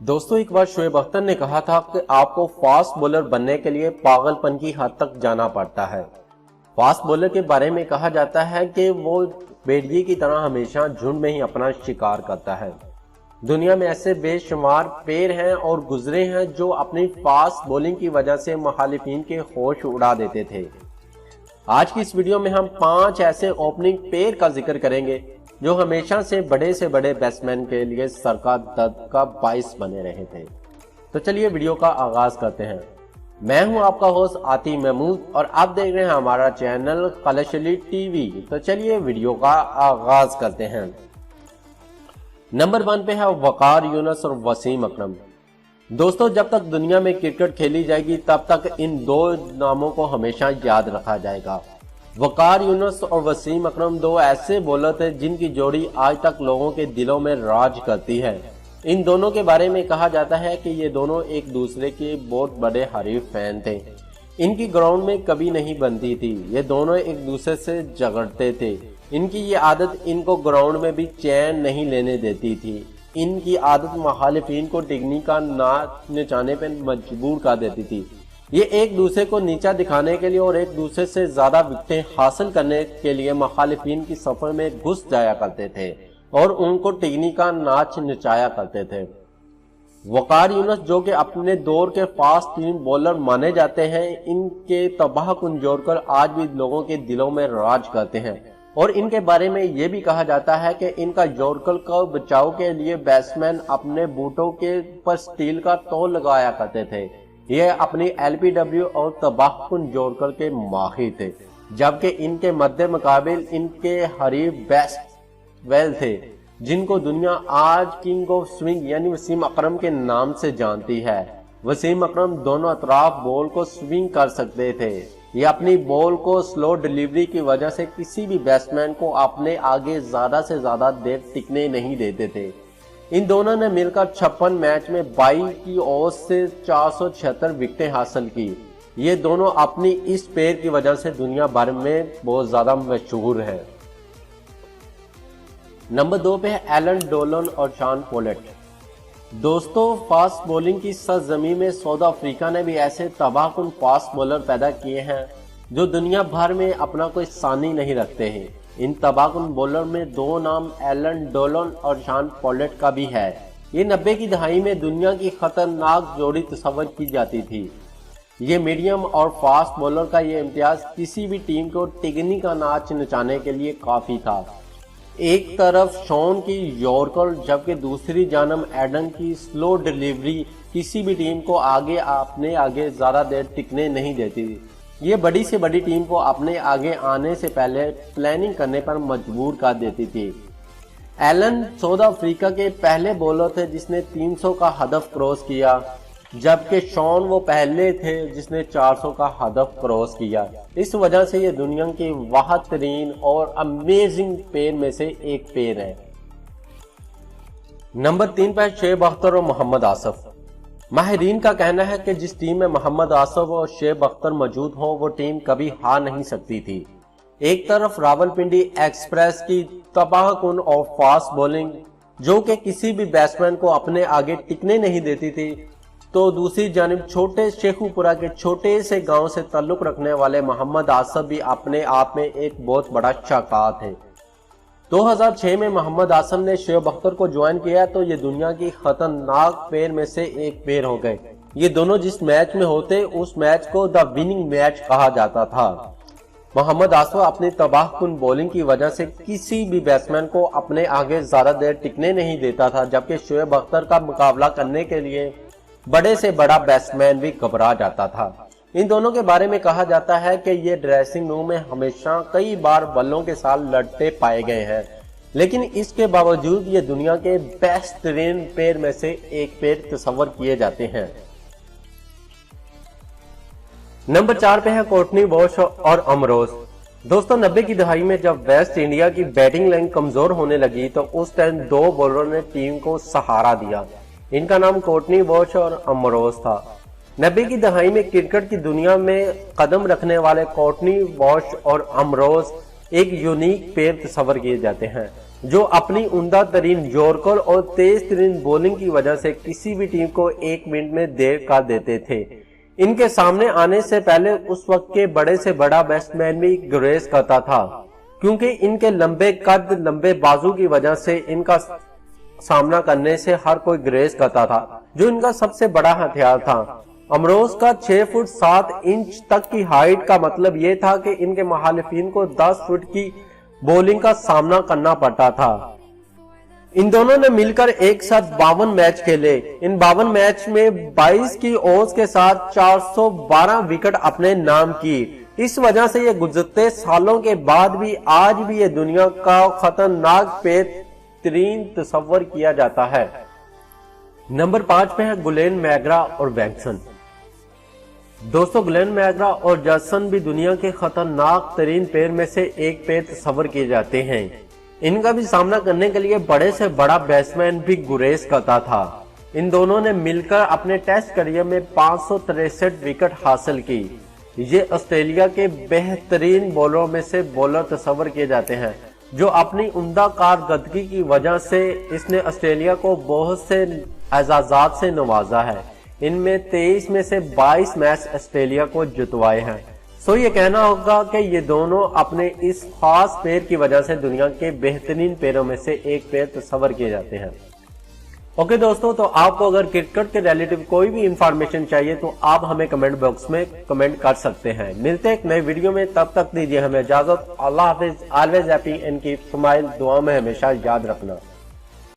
दोस्तों एक बार शोएब अख्तर ने कहा था कि आपको फास्ट बॉलर बनने के लिए पागलपन की हद तक जाना पड़ता है। फास्ट बॉलर के बारे में कहा जाता है कि वो भेड़िए की तरह हमेशा झुंड में ही अपना शिकार करता है। दुनिया में ऐसे बेशुमार पैर हैं और गुजरे हैं जो अपनी फास्ट बॉलिंग की वजह से मुखालिफिन के होश उड़ा देते थे। आज की इस वीडियो में हम 5 ऐसे ओपनिंग पैर का जिक्र करेंगे जो हमेशा से बड़े बैट्समैन के लिए सर का दर्द का बाइस बने रहे थे। तो चलिए वीडियो का आगाज करते हैं। मैं हूं आपका होस्ट आतिफ महमूद और आप देख रहे हैं हमारा चैनल खलश अली टीवी। तो चलिए वीडियो का आगाज करते हैं। नंबर 1 पे है वकार यूनुस और वसीम अकरम। दोस्तों जब तक दुनिया में क्रिकेट खेली जाएगी तब तक इन 2 नामों को हमेशा याद रखा जाएगा। वकार यूनुस और वसीम अकरम 2 ऐसे बॉलर थे जिनकी जोड़ी आज तक लोगों के दिलों में राज करती है। इन दोनों के बारे में कहा जाता है कि ये दोनों एक दूसरे के बहुत बड़े हरीफ फैन थे। इनकी ग्राउंड में कभी नहीं बनती थी, ये दोनों एक दूसरे से झगड़ते थे। इनकी ये आदत इनको ग्राउंड में भी चैन नहीं लेने देती थी। इनकी आदत मुखालिफिन को डिग्नी का नाच नचाने पर मजबूर कर देती थी। ये एक दूसरे को नीचा दिखाने के लिए और एक दूसरे से ज्यादा विकेटें हासिल करने के लिए मुखालिफिन की सफर में घुस जाया करते थे और उनको टिगनी का नाच नचाया करते थे। वकार यूनुस जो कि अपने दौर के फास्ट टीम बॉलर माने जाते हैं, इनके तबाहकुन जोड़कर आज भी लोगों के दिलों में राज करते हैं और इनके बारे में ये भी कहा जाता है कि इनका यॉर्कर का बचाव के लिए बैट्समैन अपने बूटों के ऊपर स्टील का तोल लगाया करते थे। ये अपनी LBW और तबाहकुन जोड़कर के माहिर थे, जबकि इनके मध्य मुकाबिल इनके हरीफ बेस्ट वेल थे जिनको दुनिया आज किंग ऑफ स्विंग यानी वसीम अकरम के नाम से जानती है। वसीम अकरम दोनों अतराफ बॉल को स्विंग कर सकते थे। ये अपनी बॉल को स्लो डिलीवरी की वजह से किसी भी बैट्समैन को अपने आगे ज्यादा से ज्यादा देर टिकने नहीं देते थे। इन दोनों ने मिलकर 56 मैच में 22 की औसत से 476 विकेटें हासिल की। ये दोनों अपनी इस पैर की वजह से दुनिया भर में बहुत ज्यादा मशहूर है। नंबर 2 पे है एलन डोलन और शॉन पोलेट। दोस्तों फास्ट बॉलिंग की सरजमीं में साउथ अफ्रीका ने भी ऐसे तबाहकुन फास्ट बॉलर पैदा किए हैं जो दुनिया भर में अपना कोई सानी नहीं रखते हैं। इन तबाहकुन बॉलर में 2 नाम एलन डोलन और शॉन पोलेट का भी है। ये 90 की दहाई में दुनिया की खतरनाक जोड़ी तस्वर की जाती थी। ये मीडियम और फास्ट बॉलर का ये इम्तियाज किसी भी टीम को टिगनी का नाच नचाने के लिए काफी था। एक तरफ शॉन की यॉर्कर जबकि दूसरी जानब एडन की स्लो डिलीवरी किसी भी टीम को अपने आगे ज्यादा देर टिकने नहीं देती थी। ये बड़ी से बड़ी टीम को अपने आगे आने से पहले प्लानिंग करने पर मजबूर कर देती थी। एलन साउथ अफ्रीका के पहले बॉलर थे जिसने 300 का हदफ क्रॉस किया, जबकि शॉन वो पहले थे जिसने 400 का हदफ क्रॉस किया। इस वजह से ये दुनिया के वाहिद तरीन और अमेजिंग पैर में से एक पैर है। नंबर 3 पर शोएब अख्तर और मोहम्मद आसिफ। माहिरीन का कहना है कि जिस टीम में मोहम्मद आसिफ और शोएब अख्तर मौजूद हो वो टीम कभी हार नहीं सकती थी। एक तरफ रावलपिंडी एक्सप्रेस की तबाहकुन और फास्ट बॉलिंग जो कि किसी भी बैट्समैन को अपने आगे टिकने नहीं देती थी, तो दूसरी जानिब छोटे शेखुपुरा के छोटे से गांव से ताल्लुक रखने वाले मोहम्मद आसिफ भी अपने आप में एक बहुत बड़ा शाहकार थे। 2006 में मोहम्मद आसिफ ने शोएब अख्तर को ज्वाइन किया तो ये दुनिया की खतरनाक पैर में से एक पैर हो गए। ये दोनों जिस मैच में होते उस मैच को द विनिंग मैच कहा जाता था। मोहम्मद आसिफ अपनी तबाहकुन बॉलिंग की वजह से किसी भी बैट्समैन को अपने आगे ज्यादा देर टिकने नहीं देता था, जबकि शोएब अख्तर का मुकाबला करने के लिए बड़े से बड़ा बैट्समैन भी घबरा जाता था। इन दोनों के बारे में कहा जाता है कि ये ड्रेसिंग रूम में हमेशा कई बार बल्लों के साथ लड़ते पाए गए हैं, लेकिन इसके बावजूद ये दुनिया के बेस्ट तरीन पैर में से एक पैर तस्वर किए जाते हैं। नंबर 4 पे है कोर्टनी वॉश और अमरोज। दोस्तों 90 की दहाई में जब वेस्ट इंडिया की बैटिंग लाइन कमजोर होने लगी तो उस टाइम 2 बॉलरों ने टीम को सहारा दिया। इनका नाम कोर्टनी वॉश और अमरोज था। 90 की दहाई में क्रिकेट की दुनिया में कदम रखने वाले कोर्टनी वॉश और अमरोज एक यूनिक पेयर तस्वर किए जाते हैं। जो अपनी उम्दा तरीन यॉर्कर और तेज तरीन बॉलिंग की वजह से किसी भी टीम को 1 मिनट में देर कर देते थे। इनके सामने आने से पहले उस वक्त के बड़े से बड़ा बैट्समैन भी गुरेज करता था, क्योंकि इनके लंबे कद, लंबे बाजू की वजह से इनका सामना करने से हर कोई गुरेज करता था, जो इनका सबसे बड़ा हथियार था। अमरोज का 6 फुट 7 इंच तक की हाइट का मतलब यह था कि इनके मुखालिफिन को 10 फुट की बॉलिंग का सामना करना पड़ता था। इन दोनों ने मिलकर एक साथ 52 मैच खेले। इन 52 मैच में 22 की ओवर्स के साथ 412 विकेट अपने नाम की। इस वजह से ये गुजरते सालों के बाद भी आज भी ये दुनिया का खतरनाक बेहतरीन तस्वर किया जाता है। नंबर 5 पे है गुलेन मैकग्रा और जैक्सन। दोस्तों, गुलेन मैकग्रा और जैक्सन भी दुनिया के खतरनाक तरीन पेयर में से एक पेयर तस्वर किए जाते हैं। इनका भी सामना करने के लिए बड़े से बड़ा बैट्समैन भी गुरेज करता था। इन दोनों ने मिलकर अपने टेस्ट करियर में 563 विकेट हासिल की। ये ऑस्ट्रेलिया के बेहतरीन बॉलरों में से बॉलर तस्वर किए जाते हैं, जो अपनी उम्दा कारकर्दगी की वजह से इसने ऑस्ट्रेलिया को बहुत से एजाजात से नवाजा है। इनमें 23 में से 22 मैच ऑस्ट्रेलिया को जितवाए हैं। सो ये कहना होगा कि ये दोनों अपने इस खास पेयर की वजह से दुनिया के बेहतरीन पेयरों में से एक पेयर तस्वर किए जाते हैं। ओके दोस्तों, तो आपको अगर क्रिकेट के रिलेटिव कोई भी इंफॉर्मेशन चाहिए तो आप हमें कमेंट बॉक्स में कमेंट कर सकते हैं। मिलते हैं एक नए वीडियो में, तब तक दीजिए हमें इजाजत। अल्लाह हाफिज। Always happy and keep smile. दुआ में हमेशा याद रखना।